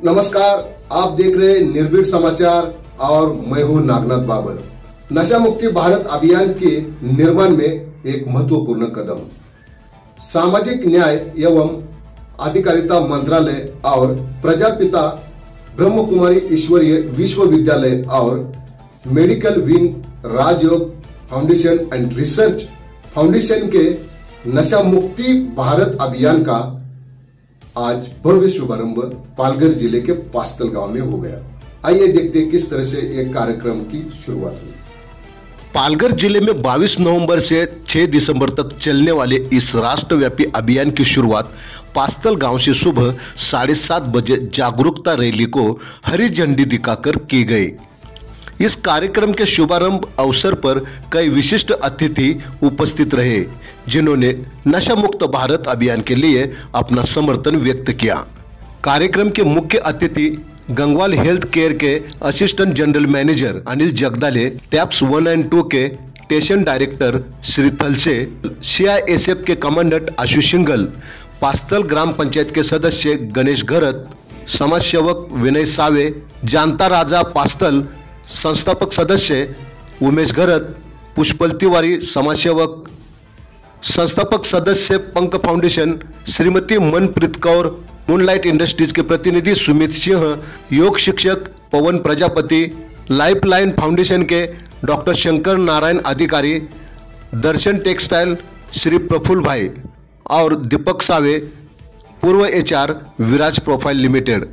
नमस्कार, आप देख रहे हैं निर्भीड समाचार और मैं हूं नागनाथ बाबर। नशा मुक्ति भारत अभियान के निर्माण में एक महत्वपूर्ण कदम सामाजिक न्याय एवं अधिकारिता मंत्रालय और प्रजापिता ब्रह्म कुमारी ईश्वरीय विश्वविद्यालय और medical wing Rajyoga foundation and research foundation के नशा मुक्ति भारत अभियान का आज भव्य शुभारंभ पालघर जिले के पास्तल गांव में हो गया। आइए देखते हैं किस तरह से एक कार्यक्रम की शुरुआत हुई। पालघर जिले में 22 नवंबर से 6 दिसंबर तक चलने वाले इस राष्ट्रव्यापी अभियान की शुरुआत पास्तल गांव से सुबह 7:30 बजे जागरूकता रैली को हरी झंडी दिखाकर की गई। इस कार्यक्रम के शुभारंभ अवसर पर कई विशिष्ट अतिथि उपस्थित रहे, जिन्होंने नशा मुक्त भारत अभियान के लिए अपना समर्थन व्यक्त किया। कार्यक्रम के मुख्य अतिथि गंगवाल हेल्थ केयर के assistant general manager Anil Jagdale, taps 1 and 2 के स्टेशन डायरेक्टर श्री थलसे, CISF के कमांडेंट आशु सिंगल, पास्तल ग्राम पंचायत के सदस्य गणेश घरत, समाज सेवक विनय सावे, जानता राजा पास्तल, संस्थापक सदस्य उमेश घरत, पुष्पल तिवारी, समाजसेवक, संस्थापक सदस्य पंक foundation Shrimati Manpreet Kaur, moonlight industries के प्रतिनिधि सुमित सिंह, योग शिक्षक Pawan Prajapati, life line foundation के डॉक्टर शंकर नारायण अधिकारी, दर्शन टेक्सटाइल श्री प्रफुल्ल भाई और दीपक सावे, पूर्व HR विराज प्रोफाइल लिमिटेड।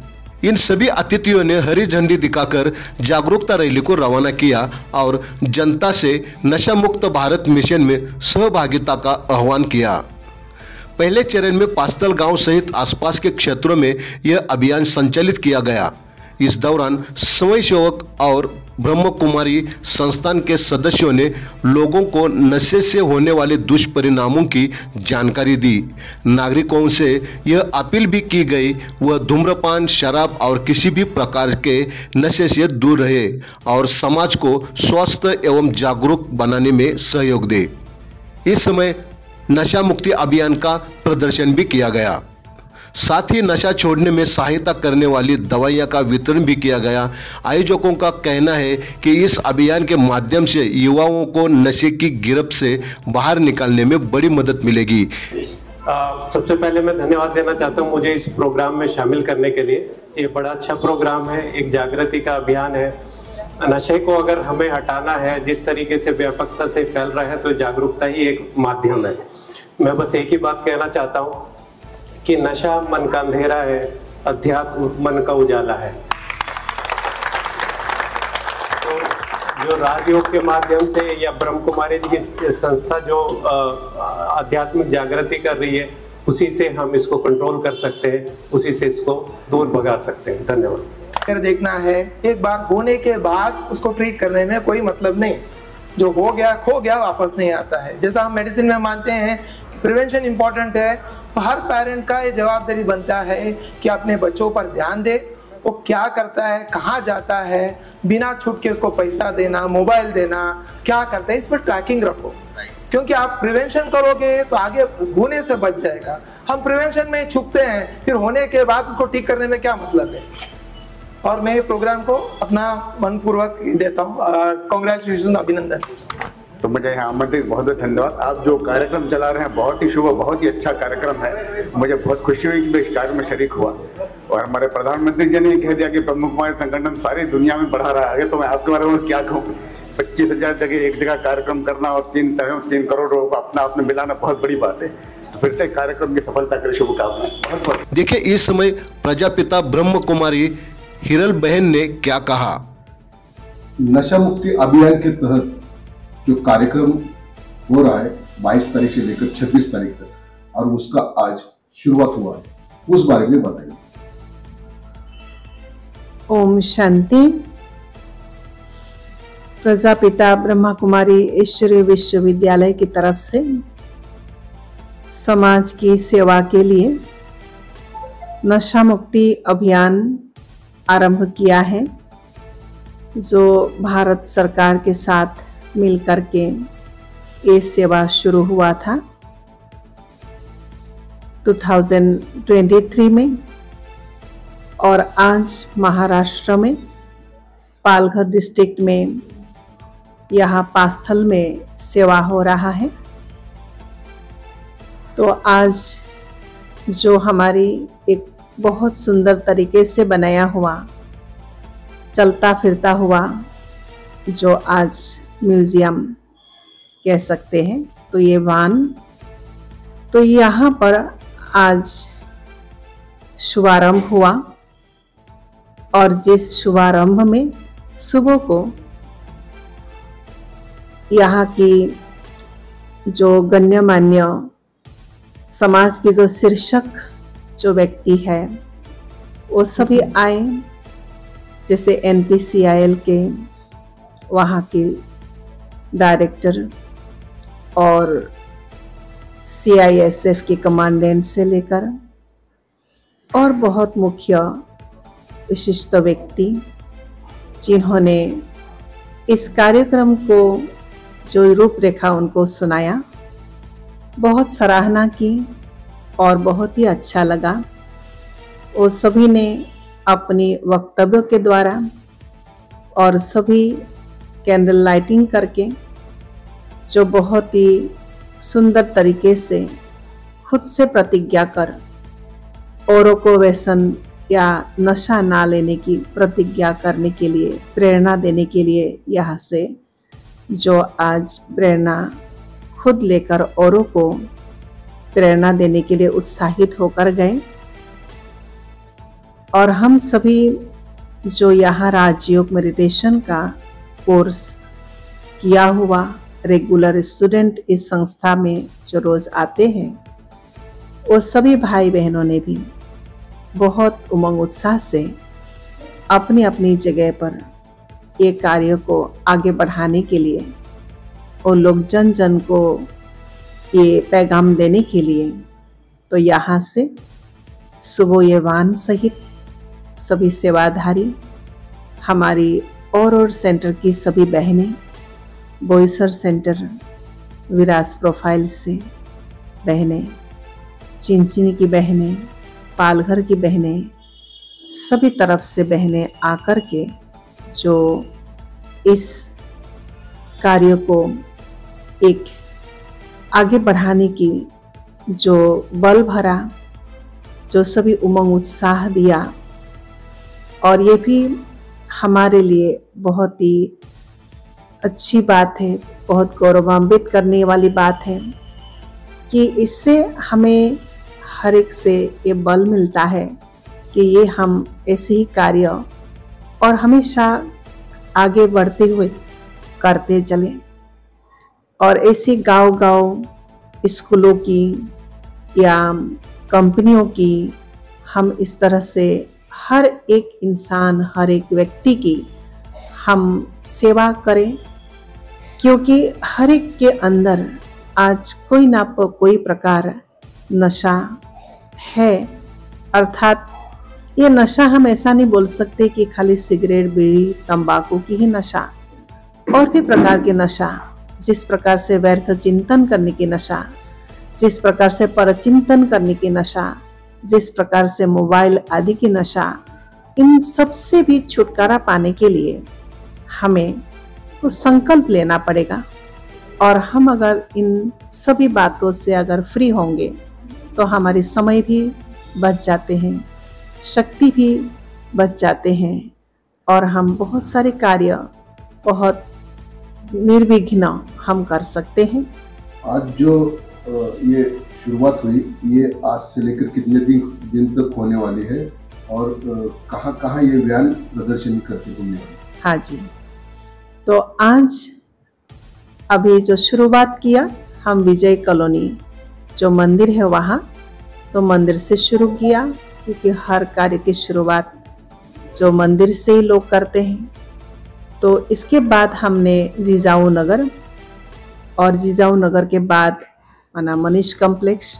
इन सभी अतिथियों ने हरी झंडी दिखाकर जागरूकता रैली को रवाना किया और जनता से नशा मुक्त भारत मिशन में सहभागिता का आह्वान किया। पहले चरण में पास्तल गांव सहित आसपास के क्षेत्रों में यह अभियान संचालित किया गया। इस दौरान स्वयंसेवक और ब्रह्म कुमारी संस्थान के सदस्यों ने लोगों को नशे से होने वाले दुष्परिणामों की जानकारी दी। नागरिकों से यह अपील भी की गई वह धूम्रपान, शराब और किसी भी प्रकार के नशे से दूर रहे और समाज को स्वस्थ एवं जागरूक बनाने में सहयोग दे। इस समय नशा मुक्ति अभियान का प्रदर्शन भी किया गया। साथ ही नशा छोड़ने में सहायता करने वाली दवाइयां का वितरण भी किया गया। आयोजकों का कहना है कि इस अभियान के माध्यम से युवाओं को नशे की गिरफ्त से बाहर निकालने में बड़ी मदद मिलेगी। सबसे पहले मैं धन्यवाद देना चाहता हूं मुझे इस प्रोग्राम में शामिल करने के लिए। ये बड़ा अच्छा प्रोग्राम है, एक जागृति का अभियान है। नशे को अगर हमें हटाना है, जिस तरीके से व्यापकता से फैल रहा है, तो जागरूकता ही एक माध्यम है। मैं बस एक ही बात कहना चाहता हूँ कि नशा मन का अंधेरा है, अध्यात्म मन का उजाला है। तो जो राजयोग के माध्यम से या ब्रह्म कुमारी जी की संस्था जो आध्यात्मिक जागृति कर रही है, उसी से हम इसको कंट्रोल कर सकते हैं, उसी से इसको दूर भगा सकते हैं। धन्यवाद। कर देखना है, एक बार होने के बाद उसको ट्रीट करने में कोई मतलब नहीं। जो हो गया खो गया, वापस नहीं आता है। जैसा हम मेडिसिन में मानते हैं प्रिवेंशन इंपॉर्टेंट है, तो हर पेरेंट का ये जवाबदारी बनता है कि अपने बच्चों पर ध्यान दे। वो क्या करता है, कहाँ जाता है, बिना छूट के उसको पैसा देना, मोबाइल देना, क्या करता है, इस पर ट्रैकिंग रखो। क्योंकि आप प्रिवेंशन करोगे तो आगे होने से बच जाएगा। हम प्रिवेंशन में छुपते हैं, फिर होने के बाद उसको ठीक करने में क्या मतलब है। और मैं प्रोग्राम को अपना मनपूर्वक देता हूँ, कांग्रेचुलेशन, अभिनंदन। तो मुझे यहाँ आमंत्रित बहुत बहुत धन्यवाद। आप जो कार्यक्रम चला रहे हैं बहुत ही शुभ, बहुत ही अच्छा कार्यक्रम है। मुझे बहुत खुशी हुई कि मैं इस कार्य में शरीक हुआ। और हमारे प्रधानमंत्री जी ने कह दिया कि ब्रह्म कुमारी संगठन सारी दुनिया में बढ़ा रहा है, तो मैं आपके बारे में क्या कहूँ। 25,000 जगह एक जगह कार्यक्रम करना और 3 करोड़ रुपये अपना आप में मिलाना बहुत बड़ी बात है। तो फिर से कार्यक्रम की सफलता के लिए शुभकामनाएं। बहुत बहुत देखिए, इस समय प्रजापिता ब्रह्म कुमारी हिरल बहन ने क्या कहा। नशा मुक्ति अभियान के तहत जो कार्यक्रम हो रहा है 22 तारीख से लेकर 26 तारीख तक और उसका आज शुरुआत हुआ है, उस बारे में बताइए। ओम शांति। प्रजापिता ब्रह्मा कुमारी ईश्वरीय विश्वविद्यालय की तरफ से समाज की सेवा के लिए नशा मुक्ति अभियान आरंभ किया है, जो भारत सरकार के साथ मिलकर के ये सेवा शुरू हुआ था 2023 में। और आज महाराष्ट्र में पालघर डिस्ट्रिक्ट में यहाँ पास्थल में सेवा हो रहा है। तो आज जो हमारी एक बहुत सुंदर तरीके से बनाया हुआ चलता फिरता हुआ जो आज म्यूजियम कह सकते हैं, तो ये वान, तो यहाँ पर आज शुभारंभ हुआ और जिस शुभारंभ में सुबह को यहाँ की जो गण्यमान्य समाज की जो शीर्षक जो व्यक्ति है वो सभी आए, जैसे NPCIL के वहाँ के डायरेक्टर और CISF के कमांडेंट से लेकर और बहुत मुख्य विशिष्ट व्यक्ति जिन्होंने इस कार्यक्रम को जो रूपरेखा उनको सुनाया, बहुत सराहना की और बहुत ही अच्छा लगा। वो सभी ने अपनी वक्तव्यों के द्वारा और सभी कैंडल लाइटिंग करके जो बहुत ही सुंदर तरीके से खुद से प्रतिज्ञा कर औरों को व्यसन या नशा ना लेने की प्रतिज्ञा करने के लिए, प्रेरणा देने के लिए यहाँ से जो आज प्रेरणा खुद लेकर औरों को प्रेरणा देने के लिए उत्साहित होकर गए। और हम सभी जो यहाँ राजयोग मेडिटेशन का कोर्स किया हुआ रेगुलर स्टूडेंट इस संस्था में जो रोज आते हैं, वो सभी भाई बहनों ने भी बहुत उमंग उत्साह से अपनी अपनी जगह पर ये कार्य को आगे बढ़ाने के लिए और लोग जन जन को ये पैगाम देने के लिए, तो यहाँ से सुबह ये वान सहित सभी सेवाधारी हमारी और सेंटर की सभी बहनें, बोईसर सेंटर विराज प्रोफाइल से बहनें, चिंचिनी की बहनें, पालघर की बहनें, सभी तरफ से बहनें आकर के जो इस कार्य को एक आगे बढ़ाने की जो बल भरा, जो सभी उमंग उत्साह दिया। और ये भी हमारे लिए बहुत ही अच्छी बात है, बहुत गौरवान्वित करने वाली बात है कि इससे हमें हर एक से ये बल मिलता है कि ये हम ऐसे ही कार्य और हमेशा आगे बढ़ते हुए करते चलें। और ऐसे गांव-गांव स्कूलों की या कंपनियों की हम इस तरह से हर एक इंसान, हर एक व्यक्ति की हम सेवा करें, क्योंकि हर एक के अंदर आज कोई ना कोई प्रकार नशा है। अर्थात ये नशा हम ऐसा नहीं बोल सकते कि खाली सिगरेट, बीड़ी, तंबाकू की ही नशा, और भी प्रकार के नशा, जिस प्रकार से व्यर्थ चिंतन करने की नशा, जिस प्रकार से परचिंतन करने की नशा, जिस प्रकार से मोबाइल आदि की नशा, इन सब से भी छुटकारा पाने के लिए हमें तो संकल्प लेना पड़ेगा। और हम अगर इन सभी बातों से अगर फ्री होंगे तो हमारी समय भी बच जाते हैं, शक्ति भी बच जाते हैं और हम बहुत सारे कार्य बहुत निर्विघ्न हम कर सकते हैं। आज जो ये शुरुआत हुई, ये आज से लेकर कितने दिन तक होने वाली है और कहाँ ये व्यान प्रदर्शनी करते होंगे? हाँ जी, तो आज अभी जो शुरुआत किया हम विजय कॉलोनी जो मंदिर है वहाँ, तो मंदिर से शुरू किया, क्योंकि हर कार्य की शुरुआत जो मंदिर से ही लोग करते हैं। तो इसके बाद हमने जिजाऊ नगर, और जिजाऊ नगर के बाद माना मनीष कॉम्प्लेक्स,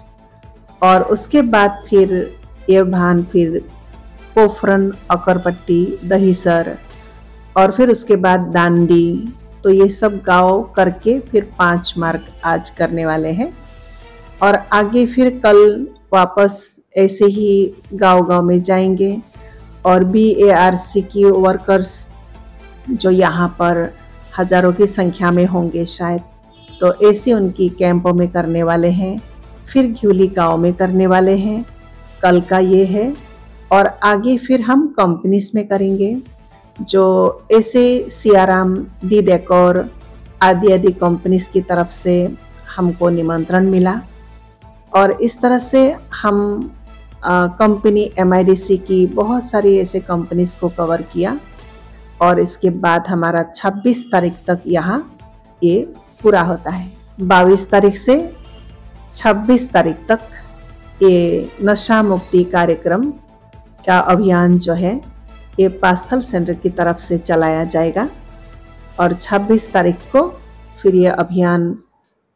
और उसके बाद फिर ये भान, फिर पोफरन, अकरपट्टी, दहीसर, और फिर उसके बाद दांडी। तो ये सब गांव करके फिर 5 मार्ग आज करने वाले हैं। और आगे फिर कल वापस ऐसे ही गांव-गांव में जाएंगे और BARC की वर्कर्स जो यहाँ पर हजारों की संख्या में होंगे शायद, तो ऐसे उनकी कैंपों में करने वाले हैं, फिर घिउली गांव में करने वाले हैं। कल का ये है और आगे फिर हम कंपनीज में करेंगे, जो ऐसे सियाराम, दी डेकोर आदि आदि कंपनीज की तरफ से हमको निमंत्रण मिला और इस तरह से हम कंपनी MIDC की बहुत सारी ऐसे कंपनीज को कवर किया और इसके बाद हमारा 26 तारीख तक यहाँ ये पूरा होता है। 22 तारीख से 26 तारीख तक ये नशा मुक्ति कार्यक्रम का अभियान जो है ये पास्थल सेंटर की तरफ से चलाया जाएगा और 26 तारीख को फिर ये अभियान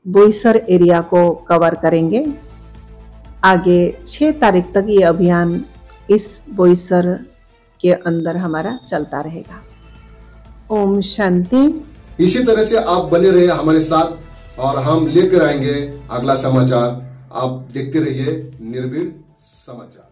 बोईसर एरिया को कवर करेंगे। आगे 6 तारीख तक ये अभियान इस बोईसर के अंदर हमारा चलता रहेगा। ओम शांति। इसी तरह से आप बने रहिए हमारे साथ और हम लेकर आएंगे अगला समाचार। आप देखते रहिए निर्भीड समाचार।